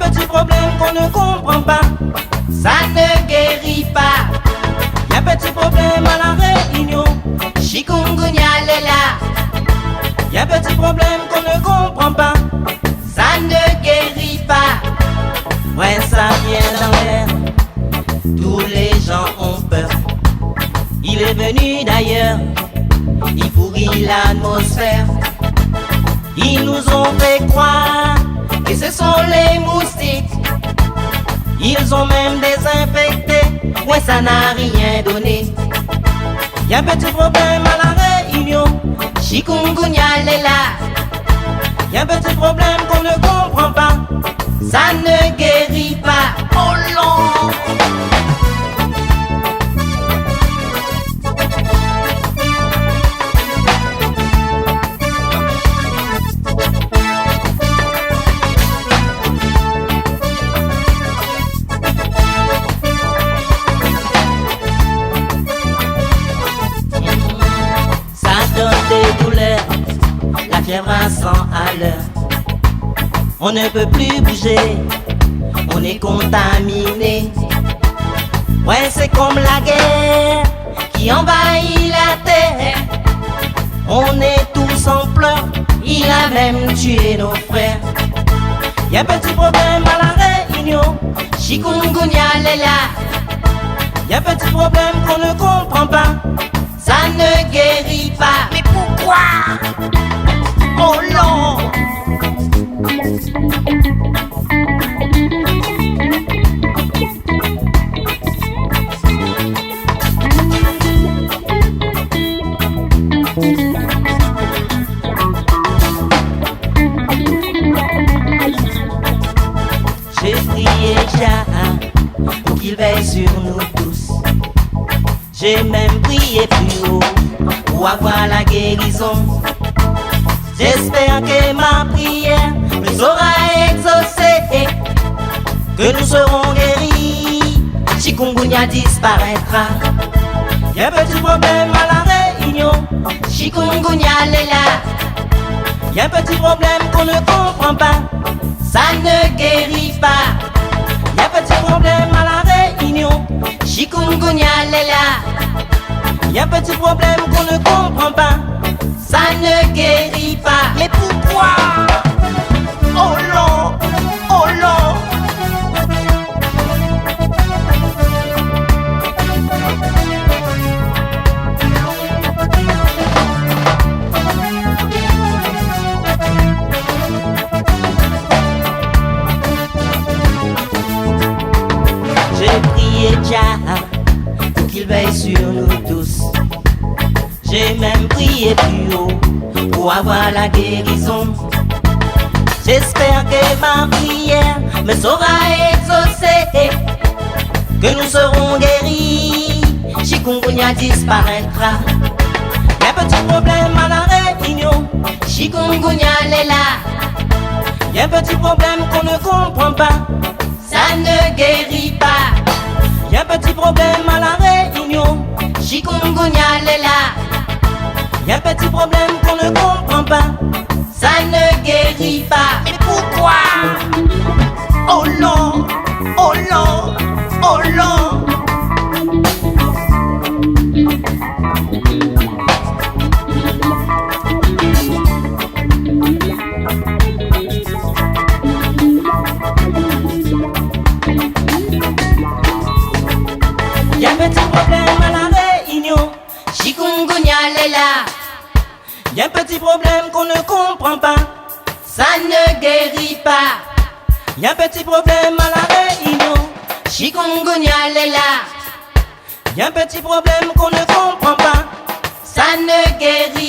Y'a un petit problème qu'on ne comprend pas, ça ne guérit pas. Y'a un petit problème à la Réunion, chikungunya est là. Y'a un petit problème qu'on ne comprend pas, ça ne guérit pas. Ouais, ça vient dans l'air, tous les gens ont peur. Il est venu d'ailleurs, il pourrit l'atmosphère. Ils nous ont fait croire que ce sont les moustiques. Ils ont même désinfecté, ouais, ça n'a rien donné. Y'a un petit problème à la Réunion, chikungunya est là. Y'a un petit problème qu'on ne comprend pas, ça ne guérit pas. Oh non! Des douleurs, la fièvre à 100 à l'heure. On ne peut plus bouger, on est contaminé. Ouais, c'est comme la guerre qui envahit la terre. On est tous en pleurs, il a même tué nos frères. Y'a un petit problème à la Réunion, chikungunya est là. Y'a un petit problème qu'on ne comprend pas, ça ne guérit pas. Mais pourquoi? Oh non! J'ai prié Jah pour qu'il veille sur nous tous. J'ai même prié plus haut pour avoir la guérison. J'espère que ma prière me sera exaucée, que nous serons guéris, chikungunya disparaîtra. Y'a un petit problème à la Réunion, chikungunya est là. Y'a un petit problème qu'on ne comprend pas, ça ne guérit pas. Y'a un petit problème à la Réunion, chikungunya est là. Y'a un petit problème qu'on ne comprend pas, ça ne guérit pas. Mais pourquoi? Oh non, oh non. J'ai prié Jah pour qu'il veille sur nous tous. J'ai même prié plus haut pour avoir la guérison. J'espère que ma prière me sera exaucée, que nous serons guéris, chikungunya disparaîtra. Y'a un petit problème à la Réunion, chikungunya est là. Y'a un petit problème qu'on ne comprend pas, ça ne guérit pas. Y'a un petit problème à la Réunion, chikungunya est là. Y'a un petit problème qu'on ne comprend pas, ça ne guérit pas. Mais pourquoi? Oh non, oh non, oh non. Y'a un petit problème à la Réunion, chikungunya est là. Y'a un petit problème qu'on ne comprend pas, ça ne guérit pas. Y'a un petit problème à la Réunion, chikungunya est là. Y'a un petit problème qu'on ne comprend pas, ça ne guérit pas.